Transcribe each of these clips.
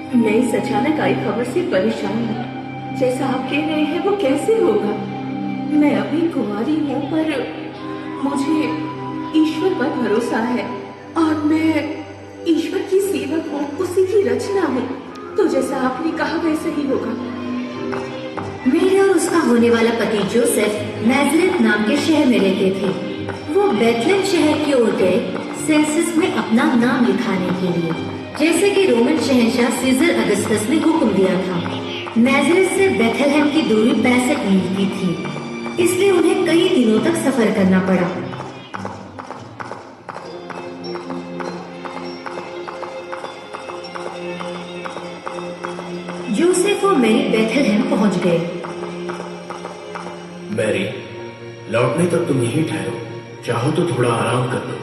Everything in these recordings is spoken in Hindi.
मैं इस अचानक आई खबर से परेशान हूँ। जैसा आप कह रहे हैं वो कैसे होगा? मैं अभी कुंवारी हूँ, पर मुझे ईश्वर पर भरोसा है और मैं ईश्वर की सेवक हूँ, उसी की रचना हूँ। तो जैसा आपने कहा वैसा ही होगा। मेरी और उसका होने वाला पति जोसेफ नाज़रेथ नाम के शहर में रहते थे। वो बेथलेहम शहर की ओर गए सेंसस में अपना नाम लिखाने के लिए, जैसे कि रोमन शहंशाह सीजर अगस्टस ने हुक्म दिया था। नाज़रेथ से बेथलेहम की दूरी 65 मील की थी, इसलिए उन्हें कई दिनों तक सफर करना पड़ा। जोसेफ और मैरी बेथलेहम पहुंच गए। मैरी, लौटने तक तुम यहीं ठहरो। चाहो तो थोड़ा आराम कर लो।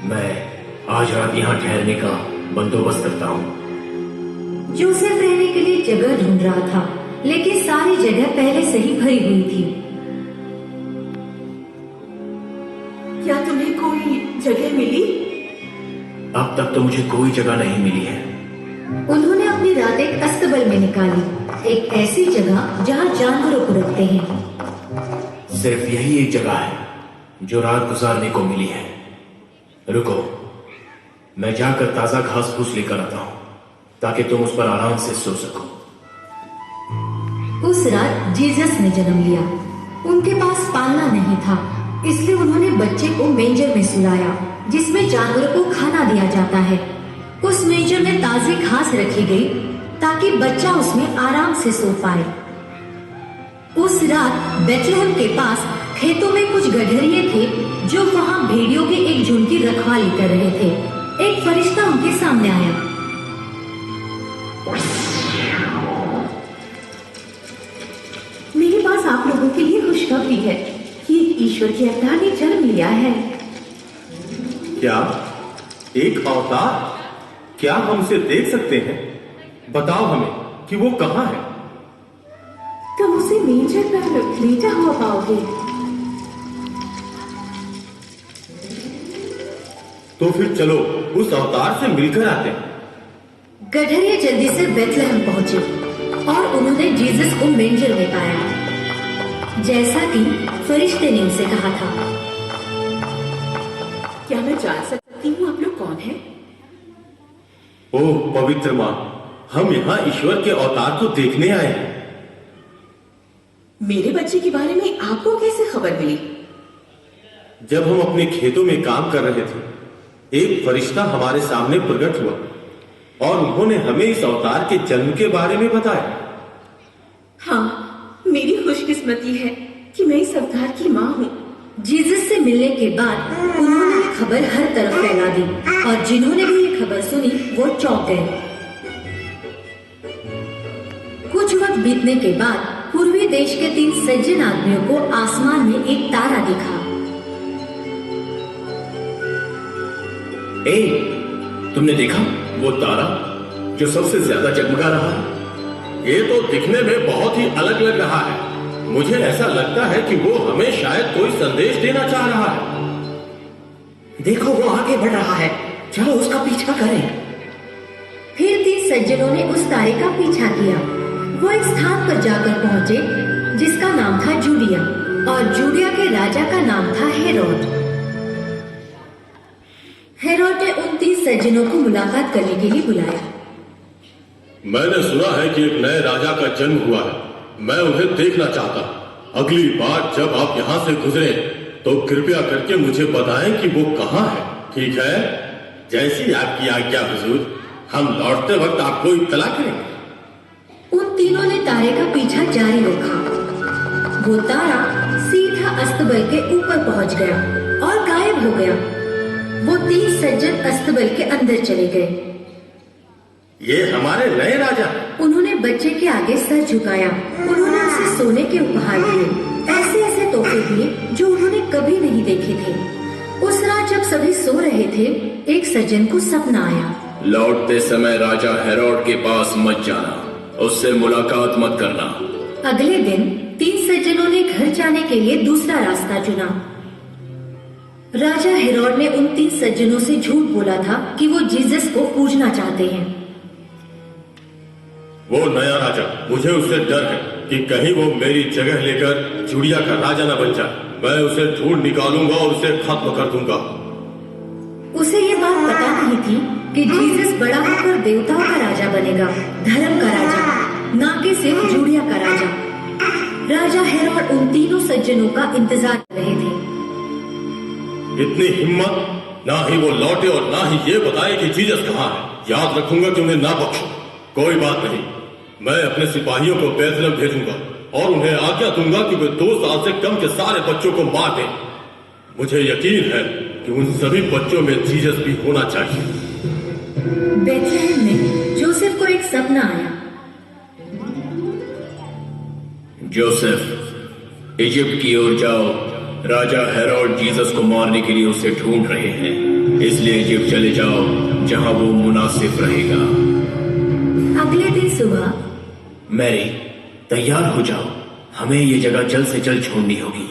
मैं आज रात यहाँ ठहरने का बंदोबस्त करता हूँ। जोसेफ रहने के लिए जगह ढूंढ रहा था, लेकिन सारी जगह पहले से ही भरी हुई थी। क्या तुम्हें कोई जगह मिली? अब तक तो मुझे कोई जगह नहीं मिली है। उन्होंने अपनी रात एक अस्तबल में निकाली, एक ऐसी जगह जहाँ जानवरों को रखते हैं। सिर्फ यही एक जगह है जो रात गुजारने को मिली है। रुको, मैं जाकर ताजा घास फूस लेकर आता हूँ ताकि तुम उस पर आराम से सो सको। उस रात जीसस ने जन्म लिया। उनके पास पालना नहीं था, इसलिए उन्होंने बच्चे को मेंजर में सुलाया, जिसमें जानवरों को खाना दिया जाता है। उस मेंजर में ताजी घास रखी गई ताकि बच्चा उसमें आराम से सो पाए। उस रात बेथलेहम के पास खेतों में कुछ गडरिये थे जो वहाँ भेड़ियों के एक झुंड की रखवाली कर रहे थे। एक फरिश्ता उनके सामने आया। मेरे पास आप लोगों के लिए खुशखबरी है कि ईश्वर के अवतार ने जन्म लिया है। क्या? एक अवतार? क्या हम उसे देख सकते हैं? बताओ हमें कि वो कहाँ है। तुम उसे मेंजर पर लेटा हुआ पाओगे। तो फिर चलो उस अवतार से मिलकर आते हैं। गडरिये जल्दी से बेथलेहम पहुंचे और उन्होंने जीसस को मेंजर में पाया, जैसा कि फरिश्ते ने उसे कहा था। क्या मैं जान सकती हूँ आप लोग कौन हैं? ओह पवित्र माँ, हम यहाँ ईश्वर के अवतार को देखने आए हैं। मेरे बच्चे के बारे में आपको कैसे खबर मिली? जब हम अपने खेतों में काम कर रहे थे, एक फरिश्ता हमारे सामने प्रकट हुआ और उन्होंने हमें इस अवतार के जन्म के बारे में बताया। हाँ, मेरी खुशकिस्मती है कि मैं इस अवतार की माँ हूँ। जीसस से मिलने के बाद उन्होंने ये खबर हर तरफ फैला दी और जिन्होंने भी ये खबर सुनी वो चौंक गए। कुछ वक्त बीतने के बाद पूर्वी देश के 3 सज्जन आदमियों को आसमान में एक तारा दिखा। ए, तुमने देखा वो तारा जो सबसे ज्यादा जगमगा रहा है? ये तो दिखने में बहुत ही अलग लग रहा है। मुझे ऐसा लगता है कि वो हमें शायद कोई संदेश देना चाह रहा है। देखो वो आगे बढ़ रहा है, चलो उसका पीछा करें। फिर 3 सज्जनों ने उस तारे का पीछा किया। वो एक स्थान पर जाकर पहुंचे जिसका नाम था जूडिया, और जूडिया के राजा का नाम था हेरोद। हेरोद ने उन 3 सज्जनों को मुलाकात करने के लिए बुलाया। मैंने सुना है कि एक नए राजा का जन्म हुआ है। मैं उन्हें देखना चाहता हूँ। अगली बार जब आप यहाँ से गुजरे तो कृपया करके मुझे बताएं कि वो कहाँ है। ठीक है? जैसी आपकी आज्ञा हुजूर। हम लौटते वक्त आपको इत्तला करेंगे। उन तीनों ने तारे का पीछा जारी रखा। वो तारा सीधा अस्तबल के ऊपर पहुंच गया और गायब हो गया। वो 3 सज्जन अस्तबल के अंदर चले गए। ये हमारे नए राजा। उन्होंने बच्चे के आगे सर झुकाया। उन्होंने उसे सोने के उपहार दिए, ऐसे ऐसे तोहफे दिए जो उन्होंने कभी नहीं देखे थे। उस रात जब सभी सो रहे थे, एक सज्जन को सपना आया। लौटते समय राजा हेरोड के पास मत जाना, उससे मुलाकात मत करना। अगले दिन 3 सज्जनों ने घर जाने के लिए दूसरा रास्ता चुना। राजा हेरोड ने उन 3 सज्जनों से झूठ बोला था कि वो जीसस को पूजना चाहते हैं। वो नया राजा, मुझे उससे डर है कि कहीं वो मेरी जगह लेकर जुड़िया का राजा न बन जाए। मैं उसे ढूंढ निकालूंगा और उसे खत्म कर दूंगा। उसे ये बात पता नहीं थी कि जीसस बड़ा होकर देवताओं का राजा बनेगा, धर्म का राजा, ना कि सिर्फ जूड़िया का राजा। राजा हेरोड उन तीनों सज्जनों का इंतजार कर रहे थे। इतनी हिम्मत, ना ही वो लौटे और ना ही ये बताए कि जीसस कहाँ है। याद रखूंगा कि उन्हें ना बख्शो। कोई बात नहीं, मैं अपने सिपाहियों को बैतलहम भेजूंगा और उन्हें आज्ञा दूंगा कि वे 2 साल से कम के सारे बच्चों को मार दें। मुझे यकीन है कि उन सभी बच्चों में जीसस भी होना चाहिए। बेथलेहम में जोसेफ को एक सपना आया। जोसेफ, इजिप्ट की ओर जाओ। राजा हेरोड जीसस को मारने के लिए उसे ढूंढ रहे हैं, इसलिए इजिप्ट चले जाओ जहां वो मुनासिब रहेगा। अगले दिन सुबह मैरी, तैयार हो जाओ, हमें ये जगह जल्द से जल्द छोड़नी होगी।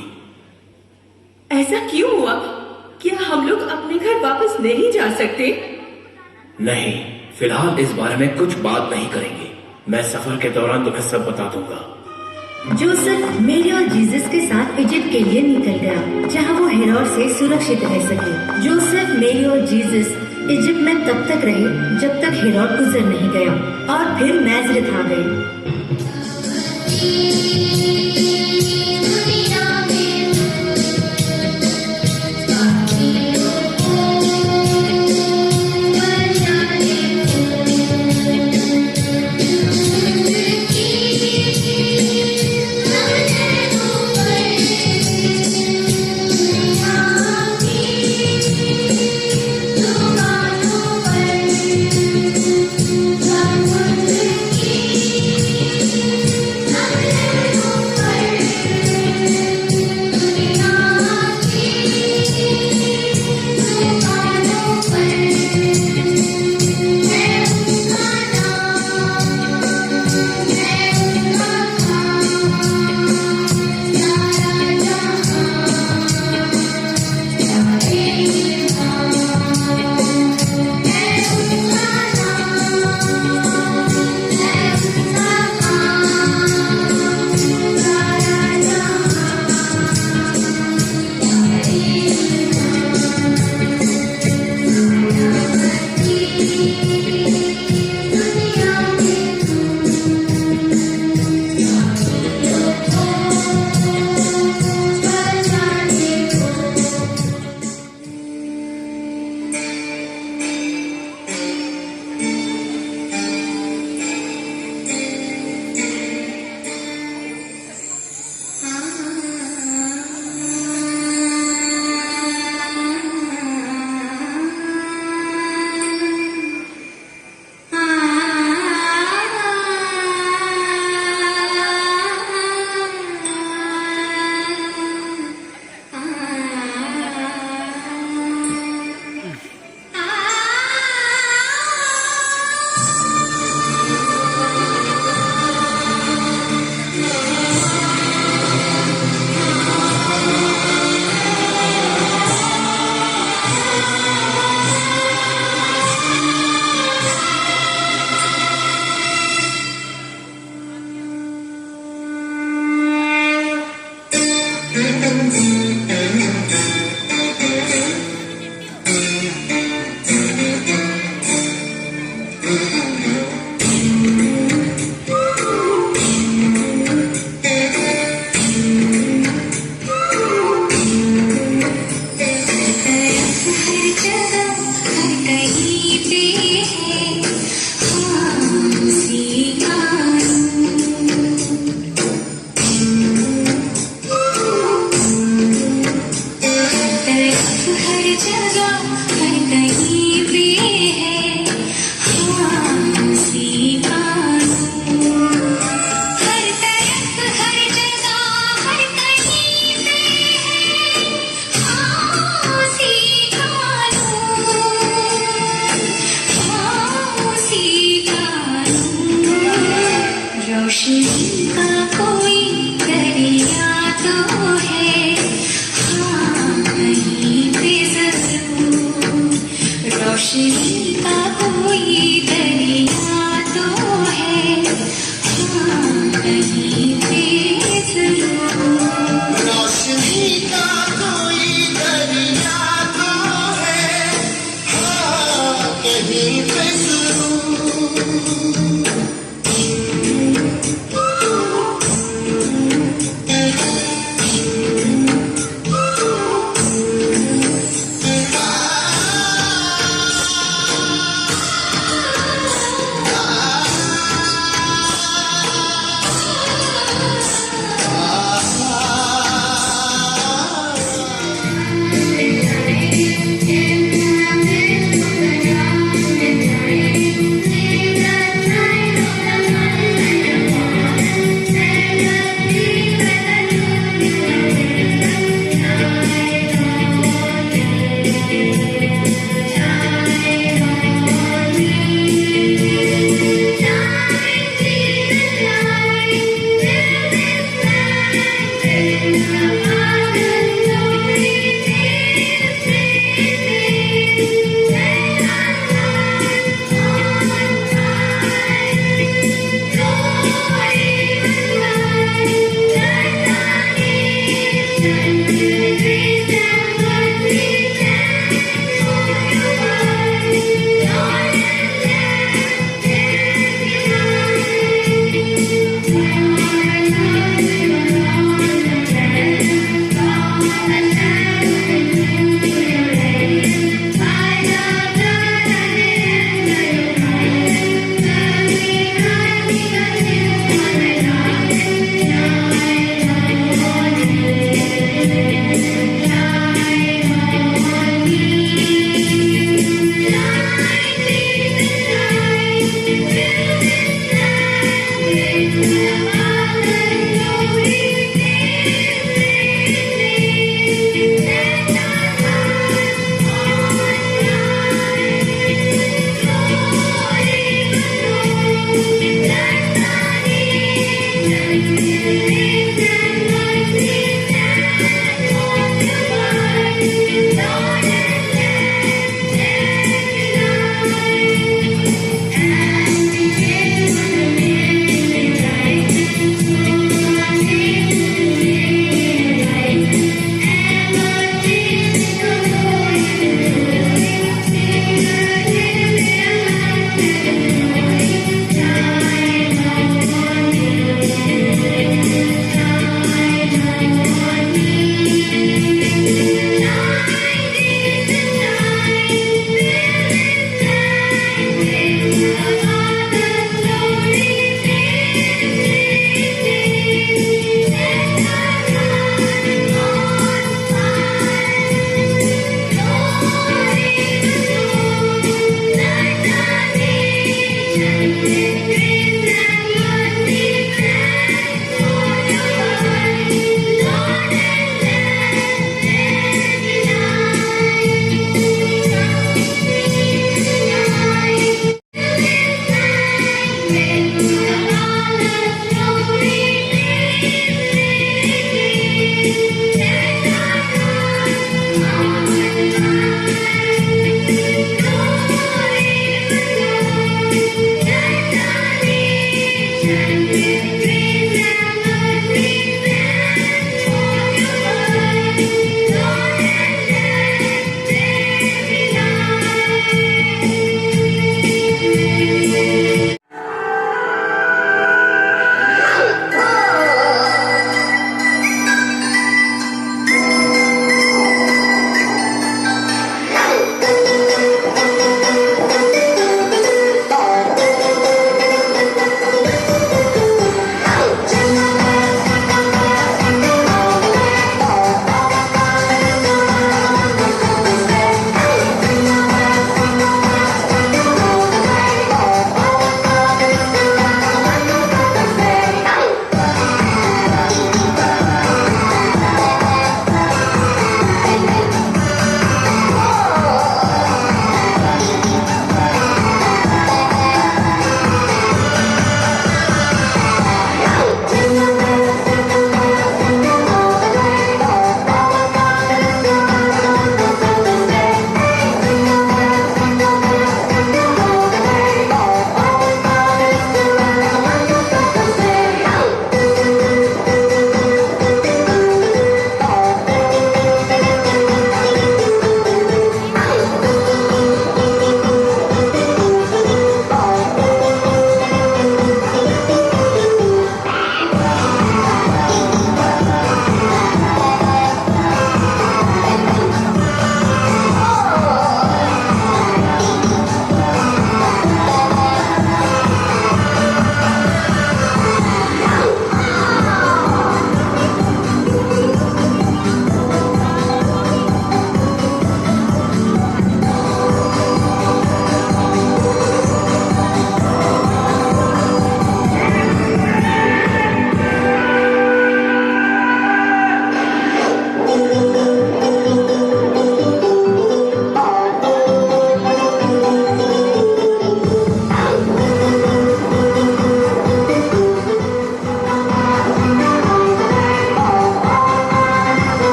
ऐसा क्यों हुआ? क्या हम लोग अपने घर वापस नहीं जा सकते? नहीं, फिलहाल इस बारे में कुछ बात नहीं करेंगे। मैं सफर के दौरान तुम्हें सब बता दूंगा। जोसेफ मेरी और जीसस के साथ इजिप्ट के लिए निकल गया, जहां वो हेरोड से सुरक्षित रह सके। जोसेफ, मेरी और जीसस इजिप्ट में तब तक रहे जब तक हेरोड गुजर नहीं गया, और फिर नाज़रेथ आ गए। रोशनी का कोई दरिया तो है। यहीं पे शुरू